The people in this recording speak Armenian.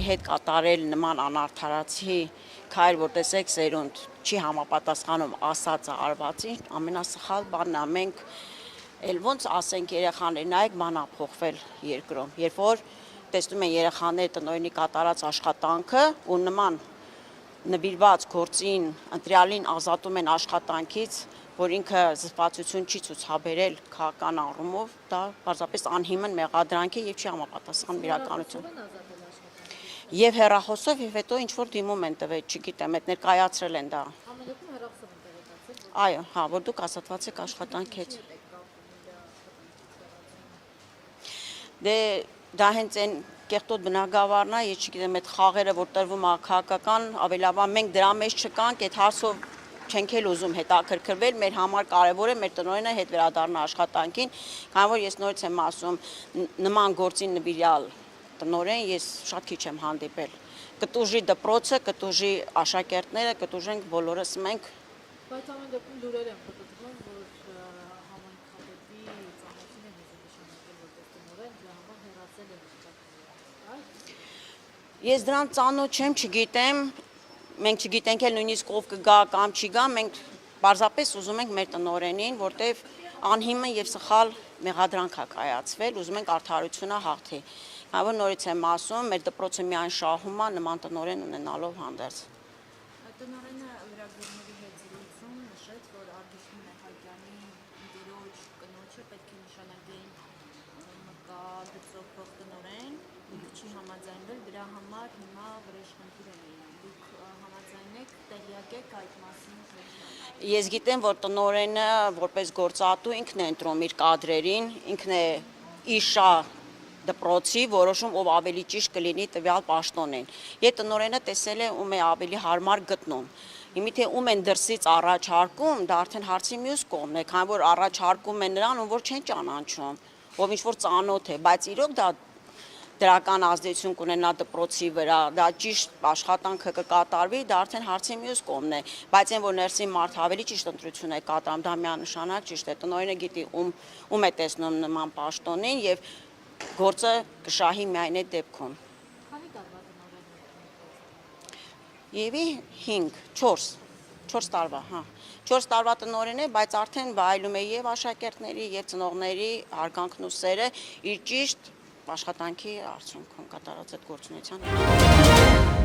տնօրենների հետ կատարել նման անարդարացի քայլ, որ տեսեք սերունդ չի համապատասխանում ասածը արվածին, ամենասխալ բանն է, մենք էլ ոնց ասենք երեխաներ, նայեք բան ա փոխվել երկրում, երբ որ տեսնում են երեխաները տնօրենի կատարած աշխատանքը ու նման նվիրված գործին ընտրյալին ազատում են աշխատանքից, որ ինքը զսպվածություն չի ցուցաբերել քաղաքական առումով, դա պարզապես անհիմն մեղադրանք է եւ չի համապատասխանում իրականություն։ Եվ հեռախոսով եւ հետո ինչ որ դիմում են տվել, չգիտեմ, այդ ներկայացրել են դա։ Ամենքում հեռախոսով են տեղեկացել։ Այո, հա, որ դուք ազատված եք աշխատանքից։ Դե դա հենց այն կեղտոտ բնագավառն է, ես չգիտեմ, այդ խաղերը, որ տրվում է քաղաքական, ավելավան մենք դրա մեջ չկանք, այդ հարցով չենք էլ ուզում հետաքրքրվել, մեր համար կարևոր է մեր տնօրենը հետ վերադառնա աշխատանքին, քանի որ ես նորից եմ ասում, նման գործին նվիրյալ տնօրեն ես շատ քիչ եմ հանդիպել։ Կտուժի դպրոցը, կտուժի աշակերտները, կտուժենք բոլորս մենք։ Բայց ամեն դեպքում լուրեր են պատտվում, որ համայնքապետի ծանոթին է նշանակել որպես տնօրեն, դրա համար հեռացել է։ Ես դրան ծանոթ չեմ, չգիտեմ, մենք չգիտենք էլ նույնիսկ ով կգա կամ չի գա, մենք պարզապես ուզում ենք մեր տնօրենին, որտեվ անհիմն եւ սխալ մեղադրանք է կայացվել, ուզում ենք արդարությունը հաղթի։ Քանի որ նորից եմ ասում, մեր դպրոցը միայն շահում է նման տնօրեն ունենալով հանդերձ։ Տնօրենը լրագրողների հետ զրույցում նշեց, որ Արգիշն Մեհակյանի ընկերոջ կնոջը պետք է նշանակեին մկադծող փոխտնօրեն, ինքը չի համաձայնվել, դրա համար հիմա վրեժխնդիր են լինում։ Դուք համաձայն եք, տեղյակ եք այդ մասին։ Ես գիտեմ, որ տնօրենը որպես գործատու ինքն է ընտրում իր կադրերին, ինքն է իշա դպրոցի որոշում, ով ավելի ճիշտ կլինի տվյալ պաշտոնին։ Եթե տնօրենը տեսել է ում է ավելի հարմար գտնում։ Հիմա թե ում են դրսից առաջարկում, դա արդեն հարցի մյուս կողմն է, քանի որ առաջարկում են նրան, ում որ չեն ճանաչում, ով ինչ որ ծանոթ է, բայց իրոք դա դրական ազդեցություն կունենա դպրոցի վրա, դա ճիշտ աշխատանքը կկատարվի, դա արդեն հարցի մյուս կողմն է, բայց այն որ ներսի մարդ ավելի ճիշտ ընտրություն է կատարում, դա միանշանակ ճիշտ է, տնօրենը գիտի ում է տեսնում նման պաշտոնին եւ գործը կշահի միայն այդ դեպքում։ Քանի տարվա տնօրեն եք։ Եվի 4 տարվա, հա։ 4 տարվա տնօրեն է, բայց արդեն վայելում է եւ աշակերտների եւ ծնողների հարգանքն ու սերը իր ճիշտ աշխատանքի արդյունքում կատարած այդ գործունեության։